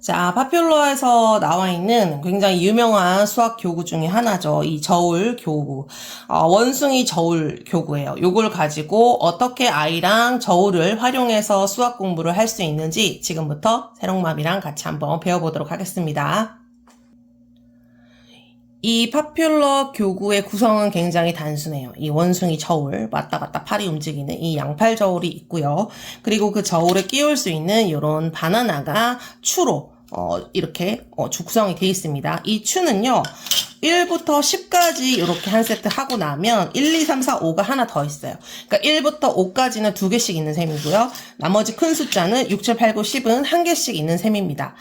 자, 파퓰러에서 나와 있는 굉장히 유명한 수학 교구 중에 하나죠. 이 저울 교구. 원숭이 저울 교구예요. 요걸 가지고 어떻게 아이랑 저울을 활용해서 수학 공부를 할 수 있는지 지금부터 새롱맘이랑 같이 한번 배워보도록 하겠습니다. 이 파퓰러 교구의 구성은 굉장히 단순해요. 이 원숭이 저울, 왔다 갔다 팔이 움직이는 이 양팔 저울이 있고요. 그리고 그 저울에 끼울 수 있는 이런 바나나가 추로 이렇게 구성이 되어 있습니다. 이 추는요. 1부터 10까지 이렇게 한 세트 하고 나면 1, 2, 3, 4, 5가 하나 더 있어요. 그러니까 1부터 5까지는 2개씩 있는 셈이고요. 나머지 큰 숫자는 6, 7, 8, 9, 10은 1개씩 있는 셈입니다.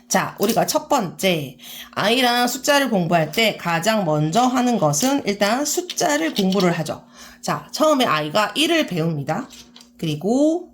자, 우리가 첫 번째 아이랑 숫자를 공부할 때 가장 먼저 하는 것은 일단 숫자를 공부를 하죠. 자, 처음에 아이가 1을 배웁니다. 그리고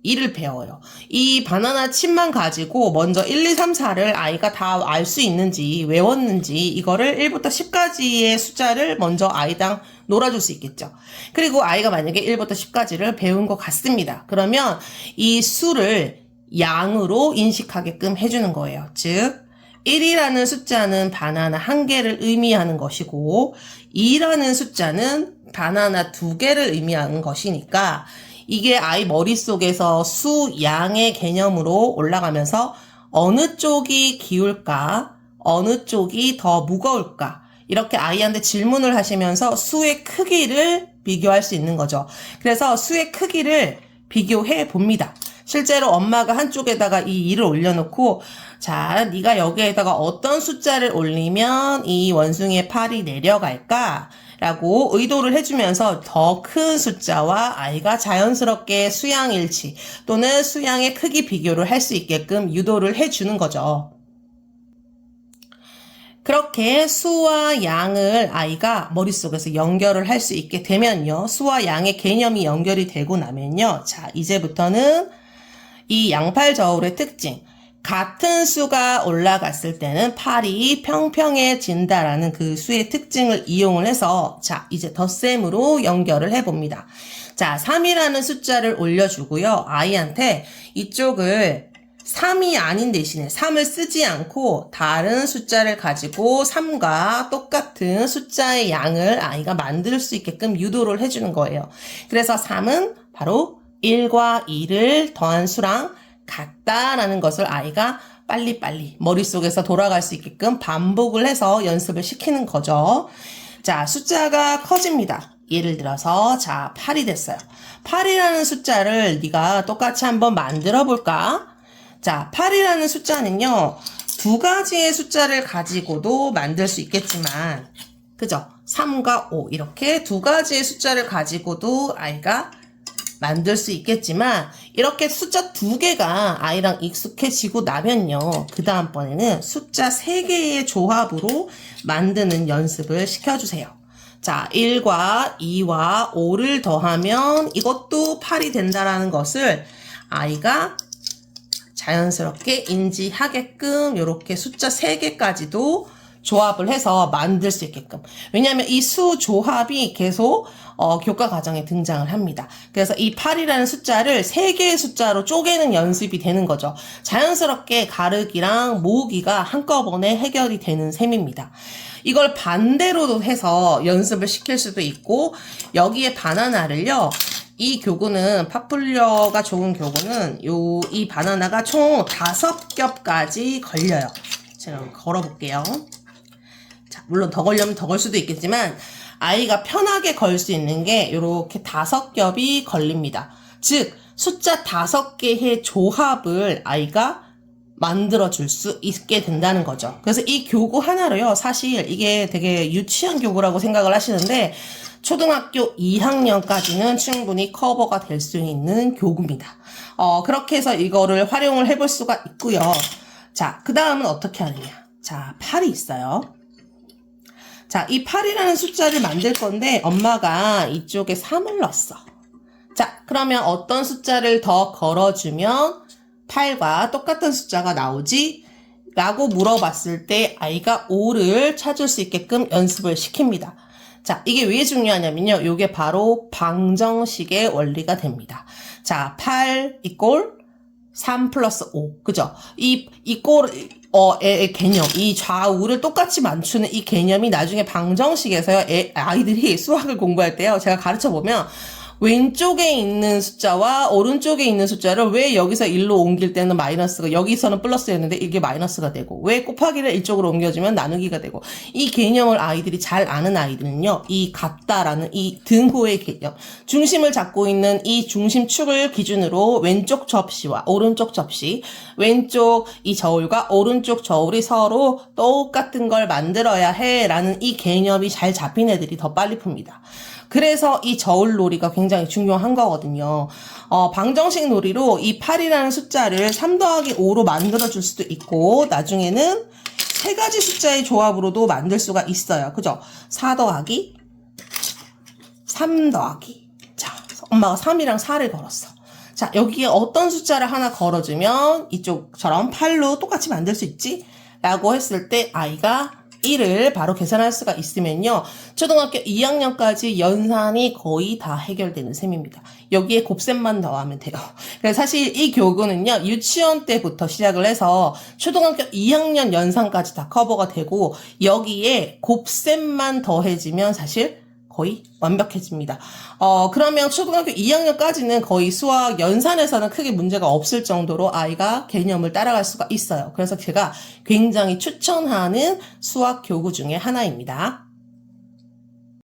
2를 배워요. 이 바나나 칩만 가지고 먼저 1, 2, 3, 4를 아이가 다 알 수 있는지 외웠는지 이거를 1부터 10까지의 숫자를 먼저 아이랑 놀아줄 수 있겠죠. 그리고 아이가 만약에 1부터 10까지를 배운 것 같습니다. 그러면 이 수를 양으로 인식하게끔 해주는 거예요. 즉 1이라는 숫자는 바나나 1개를 의미하는 것이고 2라는 숫자는 바나나 2개를 의미하는 것이니까 이게 아이 머릿속에서 수, 양의 개념으로 올라가면서 어느 쪽이 기울까, 어느 쪽이 더 무거울까 이렇게 아이한테 질문을 하시면서 수의 크기를 비교할 수 있는 거죠. 그래서 수의 크기를 비교해 봅니다. 실제로 엄마가 한쪽에다가 이 2를 올려놓고 자, 네가 여기에다가 어떤 숫자를 올리면 이 원숭이의 팔이 내려갈까? 라고 의도를 해주면서 더 큰 숫자와 아이가 자연스럽게 수양 일치 또는 수양의 크기 비교를 할 수 있게끔 유도를 해주는 거죠. 그렇게 수와 양을 아이가 머릿속에서 연결을 할 수 있게 되면요. 수와 양의 개념이 연결이 되고 나면요. 자, 이제부터는 이 양팔 저울의 특징, 같은 수가 올라갔을 때는 팔이 평평해진다라는 그 수의 특징을 이용을 해서 자, 이제 덧셈으로 연결을 해봅니다. 자, 3이라는 숫자를 올려주고요. 아이한테 이쪽을 3이 아닌 대신에 3을 쓰지 않고 다른 숫자를 가지고 3과 똑같은 숫자의 양을 아이가 만들 수 있게끔 유도를 해주는 거예요. 그래서 3은 바로 1과 2를 더한 수랑 같다라는 것을 아이가 빨리빨리 머릿속에서 돌아갈 수 있게끔 반복을 해서 연습을 시키는 거죠. 자, 숫자가 커집니다. 예를 들어서 자, 8이 됐어요. 8이라는 숫자를 네가 똑같이 한번 만들어 볼까? 자, 8이라는 숫자는요. 두 가지의 숫자를 가지고도 만들 수 있겠지만 그죠? 3과 5 이렇게 두 가지의 숫자를 가지고도 아이가 만들 수 있겠지만 이렇게 숫자 2개가 아이랑 익숙해지고 나면요. 그 다음번에는 숫자 3개의 조합으로 만드는 연습을 시켜주세요. 자, 1과 2와 5를 더하면 이것도 8이 된다라는 것을 아이가 자연스럽게 인지하게끔 이렇게 숫자 3개까지도 조합을 해서 만들 수 있게끔. 왜냐하면 이 수 조합이 계속 교과 과정에 등장을 합니다. 그래서 이 8이라는 숫자를 3개의 숫자로 쪼개는 연습이 되는 거죠. 자연스럽게 가르기랑 모으기가 한꺼번에 해결이 되는 셈입니다. 이걸 반대로도 해서 연습을 시킬 수도 있고 여기에 바나나를요. 이 교구는 파퓰러가 좋은 교구는 이 바나나가 총 5겹까지 걸려요. 제가 걸어볼게요. 자, 물론 더 걸려면 더 걸 수도 있겠지만 아이가 편하게 걸 수 있는 게 이렇게 5겹이 걸립니다. 즉 숫자 5개의 조합을 아이가 만들어 줄 수 있게 된다는 거죠. 그래서 이 교구 하나로요. 사실 이게 되게 유치한 교구라고 생각을 하시는데 초등학교 2학년까지는 충분히 커버가 될 수 있는 교구입니다. 그렇게 해서 이거를 활용을 해볼 수가 있고요. 자, 그 다음은 어떻게 하느냐. 자, 8이 있어요. 자, 이 8이라는 숫자를 만들 건데 엄마가 이쪽에 3을 넣었어. 자, 그러면 어떤 숫자를 더 걸어주면 8과 똑같은 숫자가 나오지? 라고 물어봤을 때 아이가 5를 찾을 수 있게끔 연습을 시킵니다. 자, 이게 왜 중요하냐면요. 이게 바로 방정식의 원리가 됩니다. 자, 8 이꼴 3 플러스 5. 그죠? 의 개념, 이 좌우를 똑같이 맞추는 이 개념이 나중에 방정식에서요, 아이들이 수학을 공부할 때요, 제가 가르쳐 보면, 왼쪽에 있는 숫자와 오른쪽에 있는 숫자를 왜 여기서 1로 옮길 때는 마이너스가, 여기서는 플러스였는데 이게 마이너스가 되고, 왜 곱하기를 이쪽으로 옮겨주면 나누기가 되고, 이 개념을 아이들이 잘 아는 아이들은요, 이 같다라는 이 등호의 개념, 중심을 잡고 있는 이 중심축을 기준으로 왼쪽 접시와 오른쪽 접시, 왼쪽 이 저울과 오른쪽 저울이 서로 똑같은 걸 만들어야 해라는 이 개념이 잘 잡힌 애들이 더 빨리 풉니다. 그래서 이 저울놀이가 굉장히 중요한 거거든요. 방정식 놀이로 이 8이라는 숫자를 3 더하기 5로 만들어줄 수도 있고, 나중에는 세 가지 숫자의 조합으로도 만들 수가 있어요. 그죠? 4 더하기, 3 더하기. 자, 엄마가 3이랑 4를 걸었어. 자, 여기에 어떤 숫자를 하나 걸어주면 이쪽처럼 8로 똑같이 만들 수 있지? 라고 했을 때 아이가 1을 바로 계산할 수가 있으면요. 초등학교 2학년까지 연산이 거의 다 해결되는 셈입니다. 여기에 곱셈만 더하면 돼요. 그래서 사실 이 교구는요. 유치원 때부터 시작을 해서 초등학교 2학년 연산까지 다 커버가 되고 여기에 곱셈만 더해지면 사실 거의 완벽해집니다. 그러면 초등학교 2학년까지는 거의 수학 연산에서는 크게 문제가 없을 정도로 아이가 개념을 따라갈 수가 있어요. 그래서 제가 굉장히 추천하는 수학 교구 중에 하나입니다.